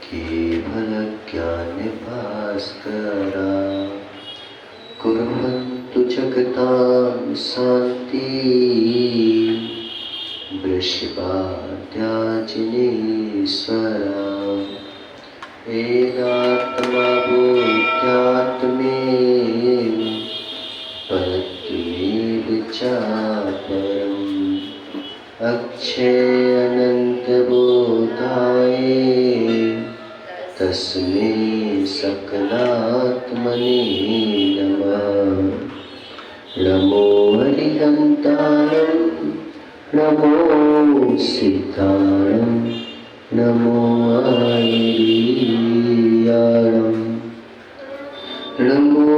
केवल ज्ञानभास्करा कुर्वन्तु जगतां शान्ति वृषभाद्याजिनेश्वरा एनात्मा बोध्यात्मेव परत्वेव चापरम् अक्षय अनन्तबोधाय तस्मै सकलात्मने नमः। नमो हरिहन्तारं नमो सिद्धारं नमो आयर्यारं नमो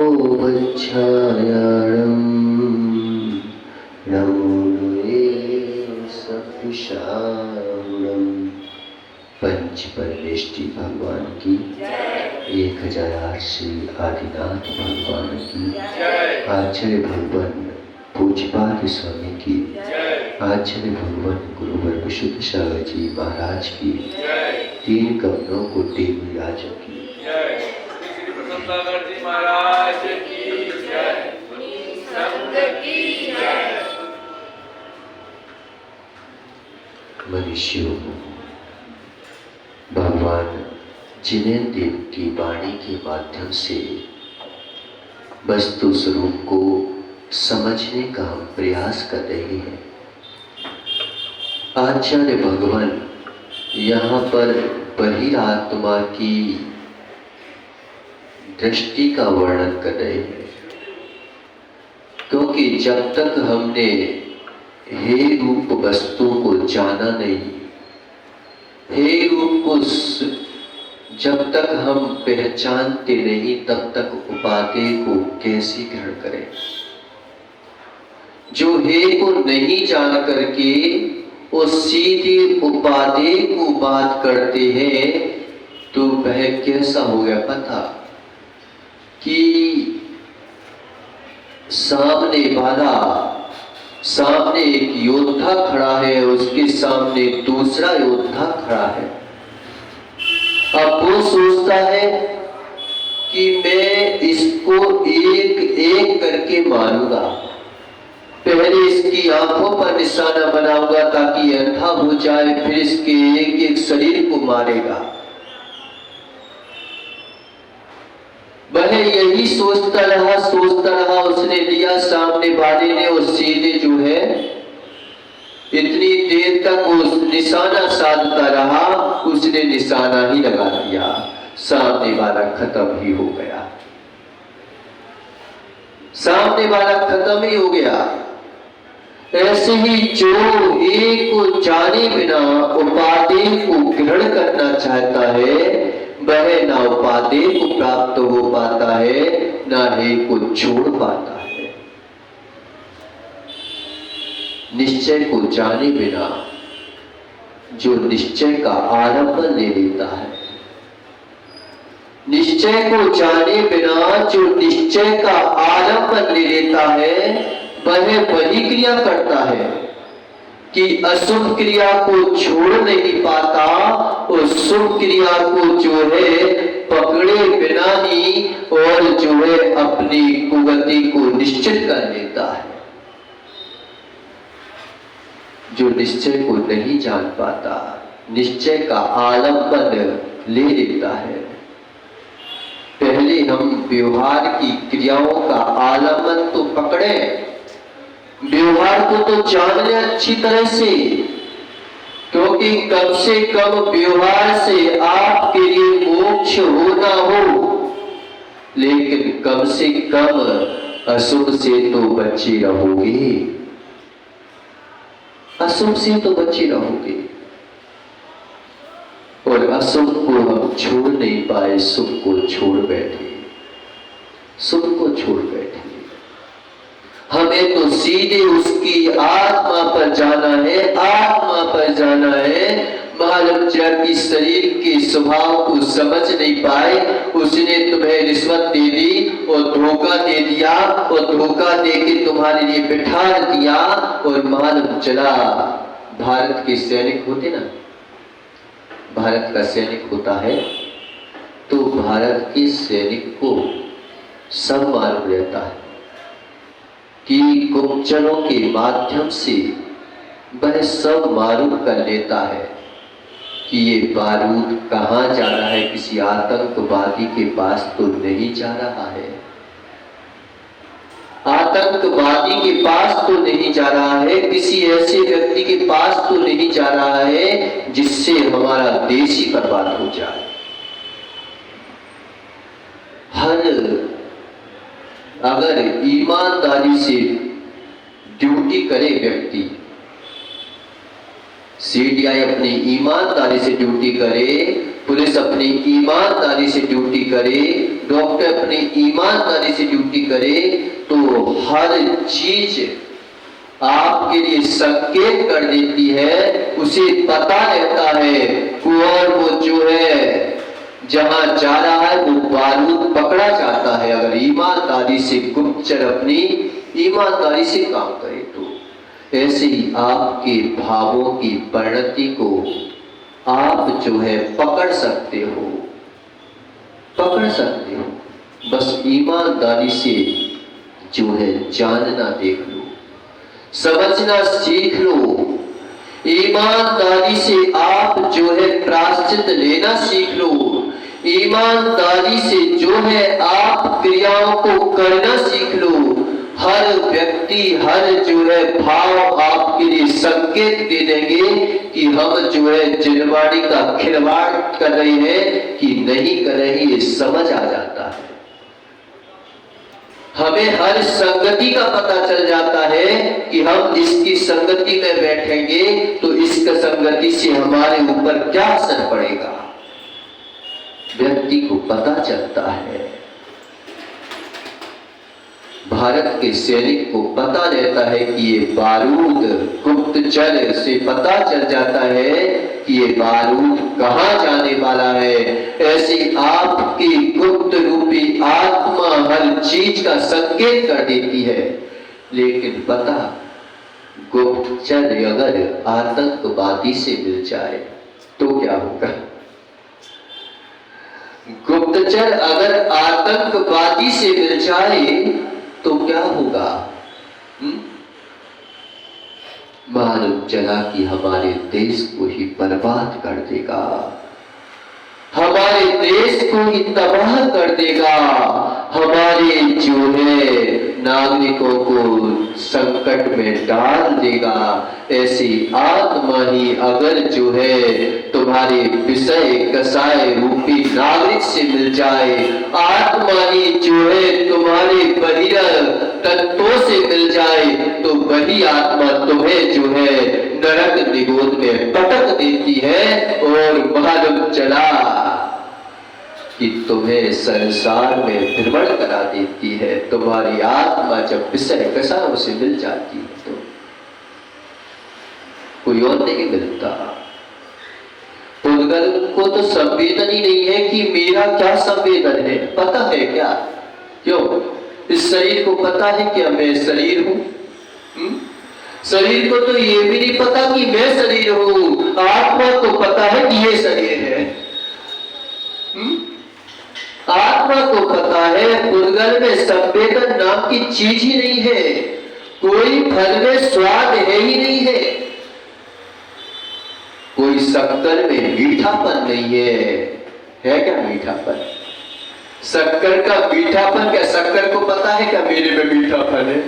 वज्रायारं नमो सकुशारं। पंच परमेष्टि भगवान की 1008 श्री आदिनाथ भगवान की, आचार्य भगवान पूज्यपाद स्वामी की, आचार्य भगवान गुरुवर विशुद्ध सागर जी महाराज की, 3 कमलों को देवी राजा की, सागर जी महाराज की जय, संत की जय। मनुष्यों, भगवान जिनेन्द्र देव की वाणी के माध्यम से वस्तु स्वरूप को समझने का हम प्रयास कर रहे हैं। आचार्य भगवान यहाँ पर बहिरात्मा की दृष्टि का वर्णन कर रहे हैं, क्योंकि जब तक हमने हे रूप वस्तु को जाना नहीं, हे रूप को जब तक हम पहचानते नहीं, तब तक उपादेय को कैसे ग्रहण करें। जो हे को नहीं जान करके वो सीधे उपादेय को बात करते हैं, तो वह कैसा हो गया पता कि सामने एक योद्धा खड़ा है, उसके सामने दूसरा योद्धा खड़ा है। अब वो सोचता है कि मैं इसको एक एक करके मारूंगा, पहले इसकी आंखों पर निशाना बनाऊंगा ताकि अंधा हो जाए, फिर इसके एक एक शरीर को मारेगा। वह यही सोचता रहा, उसने लिया सामने वाले ने, और सीधे जो है इतनी देर तक उस निशाना साधता रहा, उसने निशाना ही लगा दिया, सामने वाला खत्म ही हो गया, सामने वाला खत्म ही हो गया। ऐसे ही जो एक को जाने बिना उपादेय को ग्रहण करना चाहता है, वह ना उपादेय को प्राप्त हो पाता है, ना हे को छोड़ पाता है। निश्चय को जाने बिना जो निश्चय का आरंभ ले लेता है, निश्चय को जाने बिना जो निश्चय का आरंभ ले लेता है, वह वही क्रिया करता है कि अशुभ क्रिया को छोड़ नहीं पाता, और शुभ क्रिया को जो है पकड़े बिना ही और जो है अपनी कुगति को निश्चित कर लेता है। जो निश्चय को नहीं जान पाता, निश्चय का आलंबन ले लेता है। पहले हम व्यवहार की क्रियाओं का आलंबन तो पकड़े, व्यवहार को तो जान ले अच्छी तरह से, क्योंकि कम से कम व्यवहार से आपके लिए मोक्ष हो ना हो, लेकिन कम से कम अशुभ से तो बचे रहोगे, अशुभ से तो बचे रहोगे। और अशुभ को हम छोड़ नहीं पाए, शुभ को छोड़ बैठे, शुभ को छोड़ बैठे। हमें तो सीधे उसकी आत्मा पर जाना है, आत्मा पर जाना है। महाराज की शरीर के स्वभाव को समझ नहीं पाए, उसने तुम्हें रिश्वत दे दी और धोखा दे दिया, और धोखा दे के तुम्हारे लिए बिठा दिया। और मालूम चला, भारत के सैनिक होते ना, भारत का सैनिक होता है तो भारत के सैनिक को सब मालूम रहता है कि गुप्तचरों के माध्यम से वह सब मालूम कर लेता है कि ये बारूद कहाँ जा रहा है, किसी आतंकवादी के पास तो नहीं जा रहा है, आतंकवादी के पास तो नहीं जा रहा है, किसी ऐसे व्यक्ति के पास तो नहीं जा रहा है जिससे हमारा देश ही बर्बाद हो जाए। हर अगर ईमानदारी से ड्यूटी करे व्यक्ति, सीडीआई अपनी ईमानदारी से ड्यूटी करे, पुलिस अपनी ईमानदारी से ड्यूटी करे, डॉक्टर अपनी ईमानदारी से ड्यूटी करे, तो हर चीज आपके लिए संकेत कर देती है, उसे पता रहता है और वो जो है जहां जा रहा है वो बारूद पकड़ा जाता है। अगर ईमानदारी से गुप्तचर अपनी ईमानदारी से काम करे तो ऐसे ही आपके भावों की परिणति को आप जो है पकड़ सकते हो, बस ईमानदारी से जो है जानना देख लो, समझना सीख लो। ईमानदारी से आप जो है प्रायश्चित लेना सीख लो, ईमानदारी से जो है आप क्रियाओं को करना सीख लो। हर व्यक्ति हर जो है भाव आपके लिए संकेत दे देंगे कि हम जो है जिनवाड़ी का खिलवाड़ कर रहे हैं कि नहीं कर रहे, ये समझ आ जाता है। हमें हर संगति का पता चल जाता है कि हम इसकी संगति में बैठेंगे तो इसका संगति से हमारे ऊपर क्या असर पड़ेगा, व्यक्ति को पता चलता है। भारत के सैनिक को पता रहता है कि ये बारूद, गुप्तचर से पता चल जाता है कि ये बारूद कहां जाने वाला है। ऐसे आपकी गुप्त रूपी आत्मा हर चीज का संकेत कर देती है। लेकिन पता, गुप्तचर अगर आतंकवादी से मिल जाए तो क्या होगा? गुप्तचर अगर आतंकवादी से मिल जाए तो क्या होगा? मालूम चला कि हमारे देश को ही बर्बाद कर देगा, हमारे देश को ही तबाह कर देगा, हमारे जो है नागरिकों को संकट में डाल देगा। ऐसी आत्मा ही अगर जो है तुम्हारे विषय कसाय रूपी नागरिक से मिल जाए, आत्मा ही जो है तुम्हारे बहिरा तत्वों से मिल जाए, तो वही आत्मा तुम्हें जो है नरक निगोद में पटक देती है और मालूम चला कि तुम्हें संसार में भ्रमण करा देती है। तुम्हारी आत्मा जब विषय कसायों से मिल जाती है तो कोई और नहीं मिलता। पुद्गल को तो संवेदन ही नहीं है कि मेरा क्या संवेदन है, पता है क्या? क्यों? इस शरीर को पता है क्या मैं शरीर हूं? शरीर को तो ये भी नहीं पता कि मैं शरीर हूं। आत्मा को पता है कि ये शरीर है। आत्मा को पता है पुद्गल में संवेदन नाम की चीज ही नहीं है, कोई फल में स्वाद है ही नहीं है, कोई शक्कर में मीठापन नहीं है क्या मीठापन? शक्कर का मीठापन क्या शक्कर को पता है क्या मेरे में मीठापन है?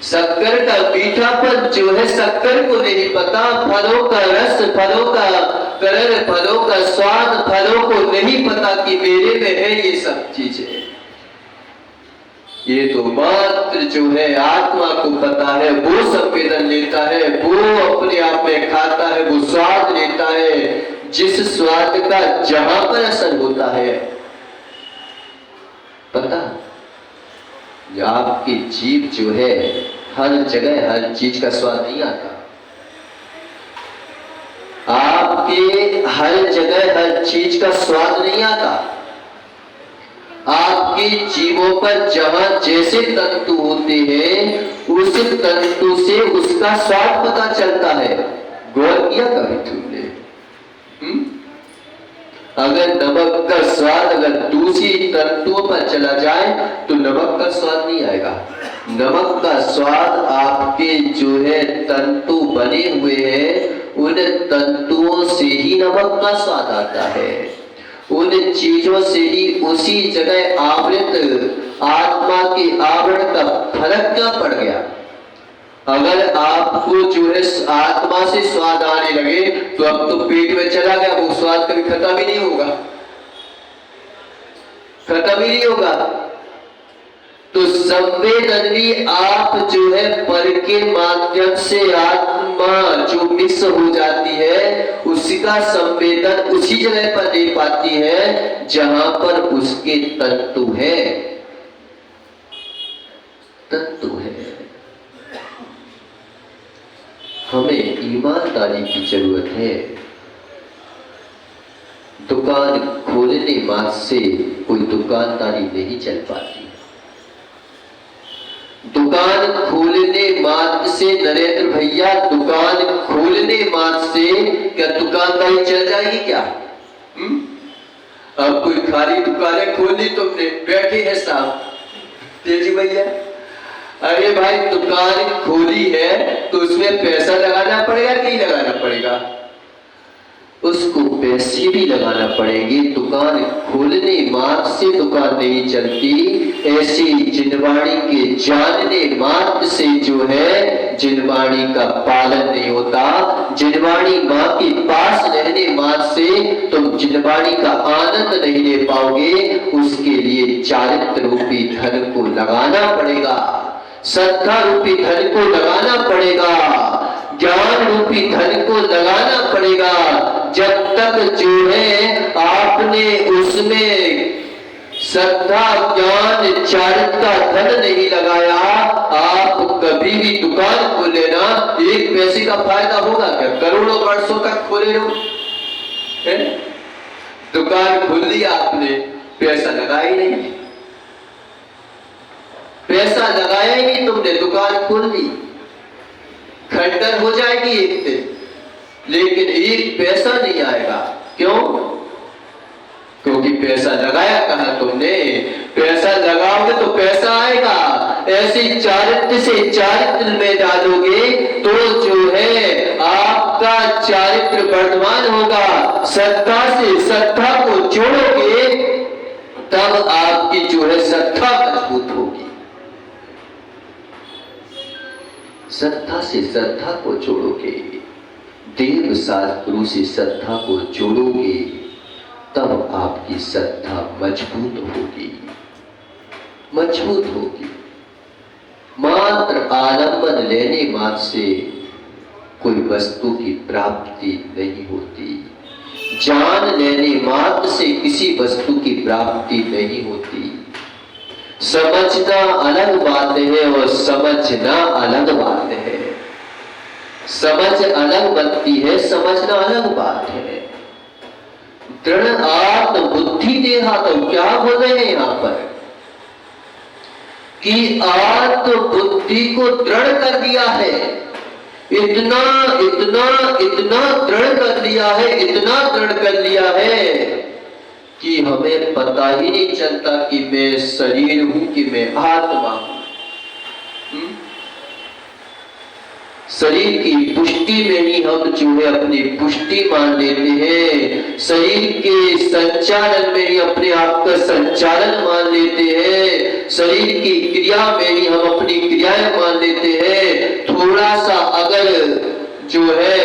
शक्कर का मीठापन जो है शक्कर को नहीं पता, फलों का रस, फलों का कलर, फलों का स्वाद फलों को नहीं पता कि मेरे में है ये सब चीजें। ये तो मात्र जो है आत्मा को पता है, वो संवेदन लेता है, वो अपने आप में खाता है, वो स्वाद लेता है, जिस स्वाद का जहां पर असर होता है। पता, आपकी जीभ जो है हर जगह हर चीज का स्वाद नहीं आता। आपके हर जगह हर चीज का स्वाद नहीं आता। आपकी जीवों पर जहां जैसे तंतु होते हैं उस तंतु से उसका स्वाद पता चलता है। गौर किया कभी तुमने? अगर नमक का स्वाद अगर दूसरी तंतुओं पर चला जाए तो नमक का स्वाद नहीं आएगा। नमक का स्वाद आपके जो है तंतु बने हुए हैं, उन तंतुओं से ही नमक का स्वाद आता है। उन चीजों से ही उसी जगह आवृत आत्मा के आवरण का फर्क क्या पड़ गया। अगर आपको जो है आत्मा से स्वाद आने लगे तो अब तो पेट में चला गया, वो स्वाद कभी खत्म ही नहीं होगा, खत्म ही नहीं होगा। तो संवेदन भी आप जो है पर के माध्यम से आत्मा जो मिक्स हो जाती है उसका संवेदन उसी जगह पर दे पाती है जहां पर उसके तंतु है, तंतु है। हमें ईमानदारी की जरूरत है। दुकान खोलने मात्र से कोई दुकानदारी नहीं चल पाती। दुकान खोलने मात्र से नरेंद्र भैया, दुकान खोलने मात्र से क्या दुकानदारी चल जाएगी क्या? अब कोई खाली दुकानें खोली तुमने, बैठे हैं साहब तेजी भैया, अरे भाई दुकान खोली है तो उसमें पैसा लगाना पड़ेगा कि नहीं लगाना पड़ेगा? उसको पैसे भी लगाना पड़ेंगे। दुकान खोलने मात्र से दुकान नहीं चलती, ऐसे जिनवाणी के जानने मात्र से जो है जिनवाणी का पालन नहीं होता। जिनवाणी माँ के पास रहने मात्र से तुम जिनवाणी का आनंद नहीं ले पाओगे। उसके लिए चारित्र रूपी धन को लगाना पड़ेगा, श्रद्धा रूपी धन को लगाना पड़ेगा, ज्ञान रूपी धन को लगाना पड़ेगा। जब तक जो है आपने उसमें श्रद्धा ज्ञान चारित्र का धन नहीं लगाया, आप कभी भी दुकान खोले ना, एक पैसे का फायदा होगा क्या? करोड़ों वर्षों तक खोले रहो, दुकान खोल ली आपने, पैसा लगाया ही नहीं, पैसा लगाया ही नहीं तुमने, दुकान खोल ली, खंडन हो जाएगी एक दिन, लेकिन एक पैसा नहीं आएगा। क्यों? क्योंकि पैसा लगाया कहाँ तुमने? पैसा लगाओगे तो पैसा आएगा। ऐसे चारित्र से चारित्र में डालोगे तो जो है आपका चारित्र वर्धमान होगा। श्रद्धा से श्रद्धा को जोड़ोगे तब आपकी जो है श्रद्धा मजबूत होगी। श्रद्धा से श्रद्धा को जोड़ोगे, देव शास्त्रों से श्रद्धा को जोड़ोगे तब आपकी श्रद्धा मजबूत होगी, मजबूत होगी। मात्र आलंबन लेने मात्र से कोई वस्तु की प्राप्ति नहीं होती। जान लेने मात्र से किसी वस्तु की प्राप्ति नहीं होती। समझना अलग बात है और समझना अलग बात है। समझ अलग बनती है, समझना अलग बात है। दृढ़ आत्म बुद्धि देहा, तो क्या बोल रहे हैं यहां पर कि आत्म बुद्धि को दृढ़ कर दिया है। इतना इतना इतना दृढ़ कर दिया है, इतना दृढ़ कर लिया है कि हमें पता ही नहीं चलता कि मैं शरीर हूं कि मैं आत्मा हूं। शरीर की पुष्टि में ही हम जो है अपनी पुष्टि मान लेते हैं। शरीर के संचालन में ही अपने आप का संचालन मान लेते हैं। शरीर की क्रिया में ही हम अपनी क्रियाएं मान लेते हैं। थोड़ा सा अगर जो है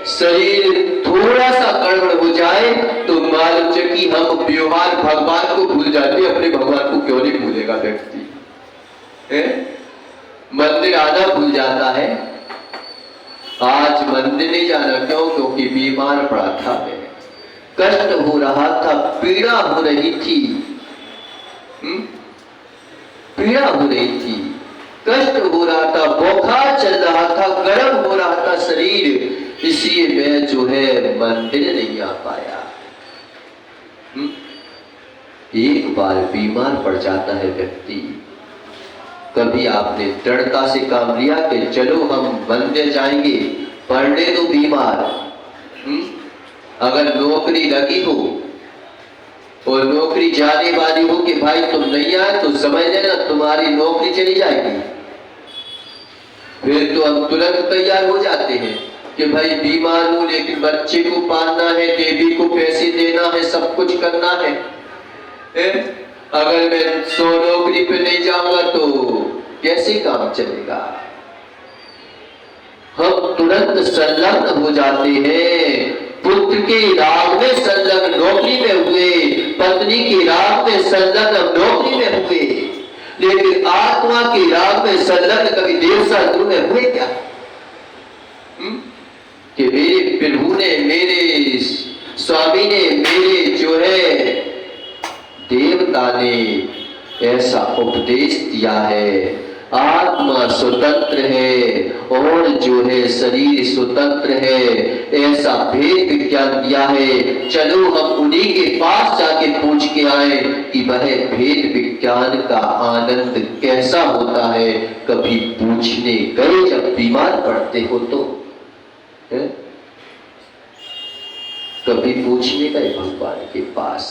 शरीर थोड़ा सा गड़बड़ हो जाए तो मालूम है कि हम व्यवहार भगवान को भूल जाते हैं। अपने भगवान को क्यों नहीं भूलेगा व्यक्ति? मंदिर आना भूल जाता है। आज मंदिर नहीं जाना क्यों? क्योंकि बीमार पड़ा था मैं, कष्ट हो रहा था, पीड़ा हो रही थी, पीड़ा हो रही थी, कष्ट हो रहा था, बुखार चल रहा था, गर्म हो रहा था शरीर, इसलिए मैं जो है मंदिर नहीं आ पाया। एक बार बीमार पड़ जाता है व्यक्ति, कभी आपने दृढ़ता से काम लिया कि चलो हम मंदिर जाएंगे, पढ़ने दो बीमार। अगर नौकरी लगी हो और नौकरी जाने वाली हो कि भाई तुम नहीं आए तो समझ लेना तुम्हारी नौकरी चली जाएगी। फिर तो हम तुरंत तैयार हो जाते हैं कि भाई बीमार हूं लेकिन बच्चे को पालना है, देवी को पैसे देना है, सब कुछ करना है। अगर मैं नौकरी पे नहीं जाऊंगा तो कैसे काम चलेगा। हम तुरंत संलग्न हो जाते हैं। पुत्र के राग में संलग्न नौकरी में हुए, पत्नी के राग में संलग्न नौकरी में हुए, लेकिन आत्मा के राग में संलग्न कभी देव शास्त्रों में हुए क्या? कि मेरे प्रभु ने, मेरे स्वामी ने, मेरे जो है देवता ने ऐसा उपदेश दिया है, आत्मा स्वतंत्र है और जो है शरीर स्वतंत्र है, ऐसा भेद विज्ञान दिया है। चलो हम उन्हीं के पास जाके पूछ के आए कि वह भेद विज्ञान का आनंद कैसा होता है। कभी पूछने गए जब बीमार पड़ते हो तो है? कभी पूछने गए भगवान के पास,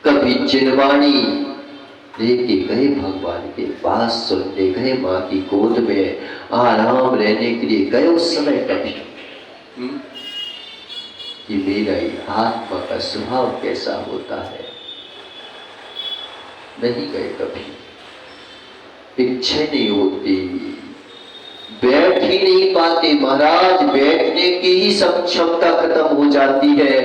कभी जिनवाणी लेके गए भगवान के पास, सुनने गए, माँ की गोद में आराम रहने के लिए गए उस समय कभी कि मेरा आत्मा का स्वभाव कैसा होता है? नहीं गए कभी। इच्छा नहीं होती, बैठ ही नहीं पाते महाराज, बैठने की ही सब क्षमता खत्म हो जाती है।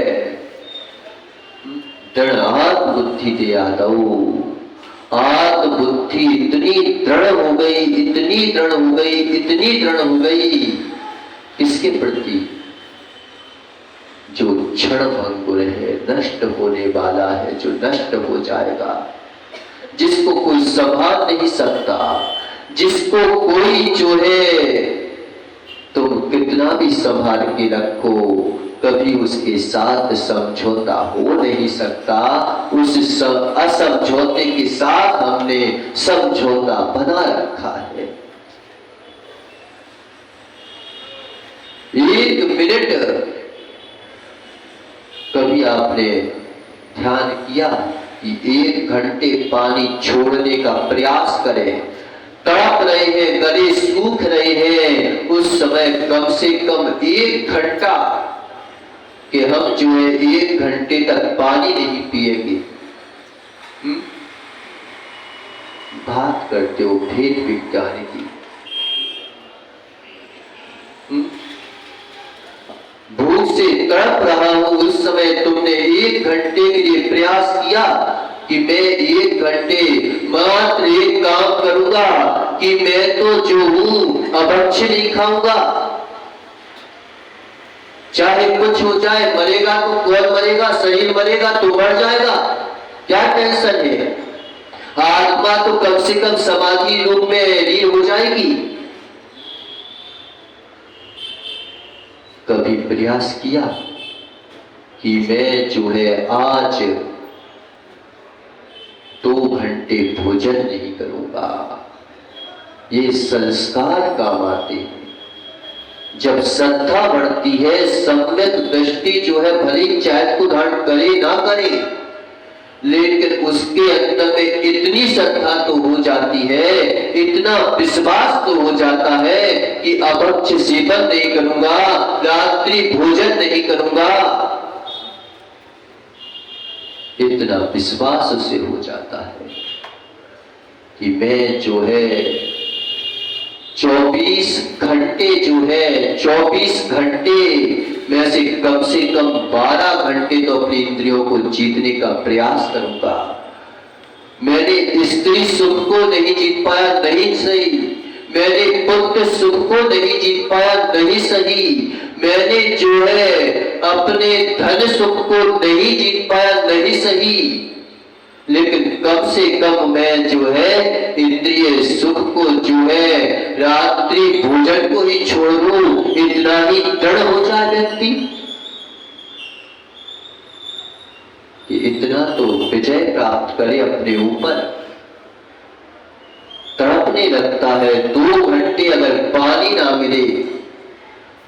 दृढ़ बुद्धि दे आदौ, आत्म बुद्धि इतनी दृढ़ हो गई, इतनी दृढ़ हो गई, इतनी दृढ़ हो गई, इसके प्रति जो क्षण भंगुर है, नष्ट होने वाला है, जो नष्ट हो जाएगा, जिसको कोई संभाल नहीं सकता, जिसको कोई जो है तुम कितना भी संभाल के रखो कभी उसके साथ समझौता हो नहीं सकता। उस असमझौते के साथ हमने समझौता बना रखा है। एक मिनट कभी आपने ध्यान किया कि 1 घंटे पानी छोड़ने का प्रयास करें, तड़प रहे हैं, गले सूख रहे हैं, उस समय कम से कम 1 घंटा कि हम जो है 1 घंटे तक पानी नहीं पिएंगे। बात करते हो भेद विज्ञान की। भूख से तड़प रहा हूं, उस समय तुमने 1 घंटे के लिए प्रयास किया कि मैं 1 घंटे मात्र एक काम करूंगा कि मैं तो जो हूं अभक्ष्य नहीं खाऊंगा, चाहे कुछ हो जाए, मरेगा तो कौन मरेगा, शरीर मरेगा तो मर जाएगा, क्या टेंशन है। आत्मा तो कम से कम समाधि रूप में लीन हो जाएगी। कभी प्रयास किया कि मैं जो है आज 2 घंटे भोजन नहीं करूंगा। ये संस्कार काम आते हैं। जब श्रद्धा बढ़ती है, सम्यक दृष्टि जो है भले चाहे को धारण करे ना करे, लेकिन उसके अंदर में इतनी श्रद्धा तो हो जाती है, इतना विश्वास तो हो जाता है कि अभक्ष्य सेवन नहीं करूंगा, रात्रि भोजन नहीं करूंगा, इतना विश्वास उसे हो जाता है कि मैं जो है 24 घंटे जो है 24 घंटे में से कम 12 घंटे तो अपनी इंद्रियों को जीतने का प्रयास करूंगा। मैंने स्त्री सुख को नहीं जीत पाया, नहीं सही, मैंने पुत्र सुख को नहीं जीत पाया, नहीं सही, मैंने जो है अपने धन सुख को नहीं जीत पाया, नहीं सही, लेकिन कम से कम मैं जो है इंद्रिय सुख को जो है रात्रि भोजन को ही छोड़ दूं, इतना ही दृढ़ हो जाए व्यक्ति कि इतना तो विजय प्राप्त करे अपने ऊपर। तड़पने लगता है, 2 घंटे अगर पानी ना मिले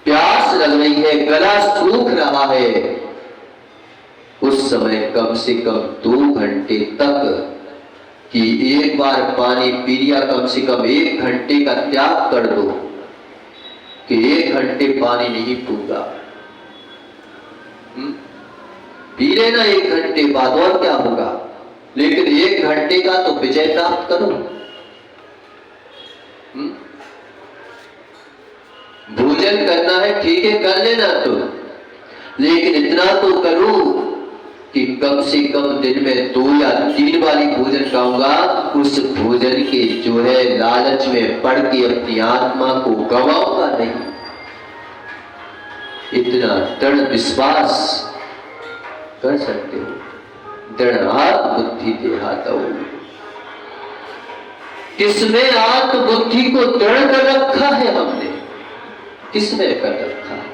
प्यास लग रही है, गला सूख रहा है, उस समय कम से कम 2 घंटे तक कि एक बार पानी पी लिया, कम से कम 1 घंटे का त्याग कर दो कि 1 घंटे पानी नहीं पीऊंगा। पी लेना 1 घंटे बाद, और क्या होगा, लेकिन 1 घंटे का तो विजय प्राप्त करो। भोजन करना है ठीक है, कर लेना तो, लेकिन इतना तो करो कि कम से कम दिन में 2 या 3 बारी भोजन खाऊंगा। उस भोजन के जो है लालच में पड़ के अपनी आत्मा को गंवाऊंगा नहीं। इतना दृढ़ विश्वास कर सकते हो। दृढ़ आत्मबुद्धि देहातौ, किसमें आत्मबुद्धि को दृढ़ कर रखा है हमने, किसमें कर रखा है?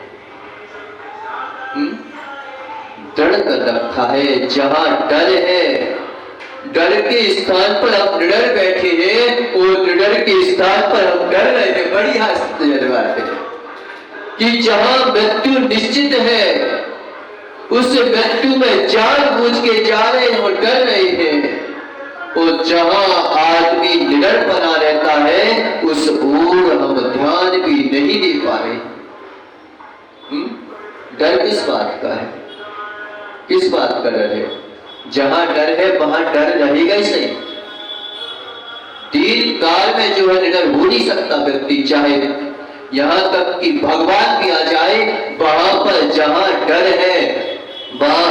दृढ़ कर रखा है। जहां डर है, डर के स्थान पर हम निडर बैठे हैं, और निडर के स्थान पर हम डर रहे हैं। बड़ी आश्चर्य बात है कि जहां मृत्यु निश्चित है, उस मृत्यु में जानबूझ के जा रहे हैं और डर रहे हैं, और जहां आदमी निडर बना रहता है, उस ओर हम ध्यान भी नहीं दे पा रहे। डर किस बात का है, किस बात का डर है? जहां डर है वहां डर रहेगा ही सही। 3 काल में जो है निडर हो नहीं सकता व्यक्ति, चाहे यहां तक कि भगवान भी आ जाए, वहां पर जहां डर है वहां